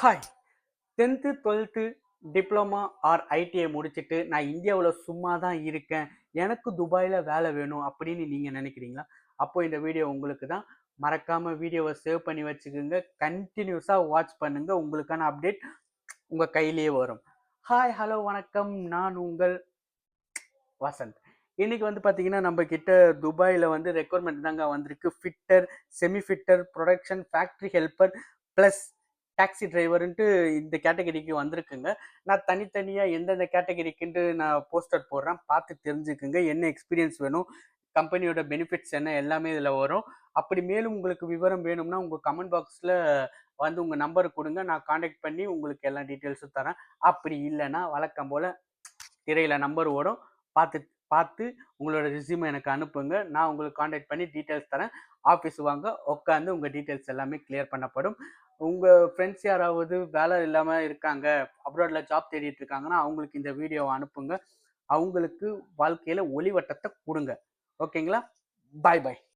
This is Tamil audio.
Hi 10th 12th diploma R ITI முடிச்சுட்டு நான் இந்தியாவில் சும்மா தான் இருக்கேன், எனக்கு துபாயில் வேலை வேணும் அப்படின்னு நீங்கள் நினைக்கிறீங்களா? அப்போ இந்த வீடியோ உங்களுக்கு தான். மறக்காமல் வீடியோவை சேவ் பண்ணி வச்சுக்கோங்க, கண்டினியூஸாக வாட்ச் பண்ணுங்க, உங்களுக்கான அப்டேட் உங்கள் கையிலேயே வரும். ஹாய் ஹலோ வணக்கம், நான் உங்கள் வசந்த். இன்னைக்கு வந்து பார்த்தீங்கன்னா நம்ம கிட்ட துபாயில் வந்து ரெக்குவயர்மெண்ட் தாங்க வந்திருக்கு. Fitter, semi fitter, production, factory helper plus taxi டிரைவருன்ட்டு இந்த கேட்டகரிக்கு வந்திருக்குங்க. நான் தனித்தனியாக எந்தெந்த கேட்டகரிக்குன்ட்டு நான் போஸ்டர் போடுறேன், பார்த்து தெரிஞ்சுக்குங்க. என்ன எக்ஸ்பீரியன்ஸ் வேணும், கம்பெனியோட பெனிஃபிட்ஸ் என்ன, எல்லாமே இதில் வரும். அப்படி மேலும் உங்களுக்கு விவரம் வேணும்னா உங்கள் கமெண்ட் பாக்ஸில் வந்து உங்கள் நம்பர் கொடுங்க, நான் காண்டாக்ட் பண்ணி உங்களுக்கு எல்லா டீட்டெயில்ஸும் தரேன். அப்படி இல்லைன்னா வழக்கம் போல் திரையில் நம்பர் ஓடும், பார்த்து பார்த்து உங்களோட ரெஸ்யூமை எனக்கு அனுப்புங்க, நான் உங்களுக்கு காண்டாக்ட் பண்ணி டீட்டெயில்ஸ் தரேன். ஆஃபீஸ் வாங்க, உட்காந்து உங்கள் டீட்டெயில்ஸ் எல்லாமே கிளியர் பண்ணப்படும். உங்கள் ஃப்ரெண்ட்ஸ் யாராவது வேலை இல்லாமல் இருக்காங்க, அப்ராடில் ஜாப் தேடிட்டு இருக்காங்கன்னா அவங்களுக்கு இந்த வீடியோவை அனுப்புங்க. அவங்களுக்கு வாழ்க்கையில் ஒளிவட்டத்தை கொடுங்க. ஓகேங்களா? பாய் பாய்.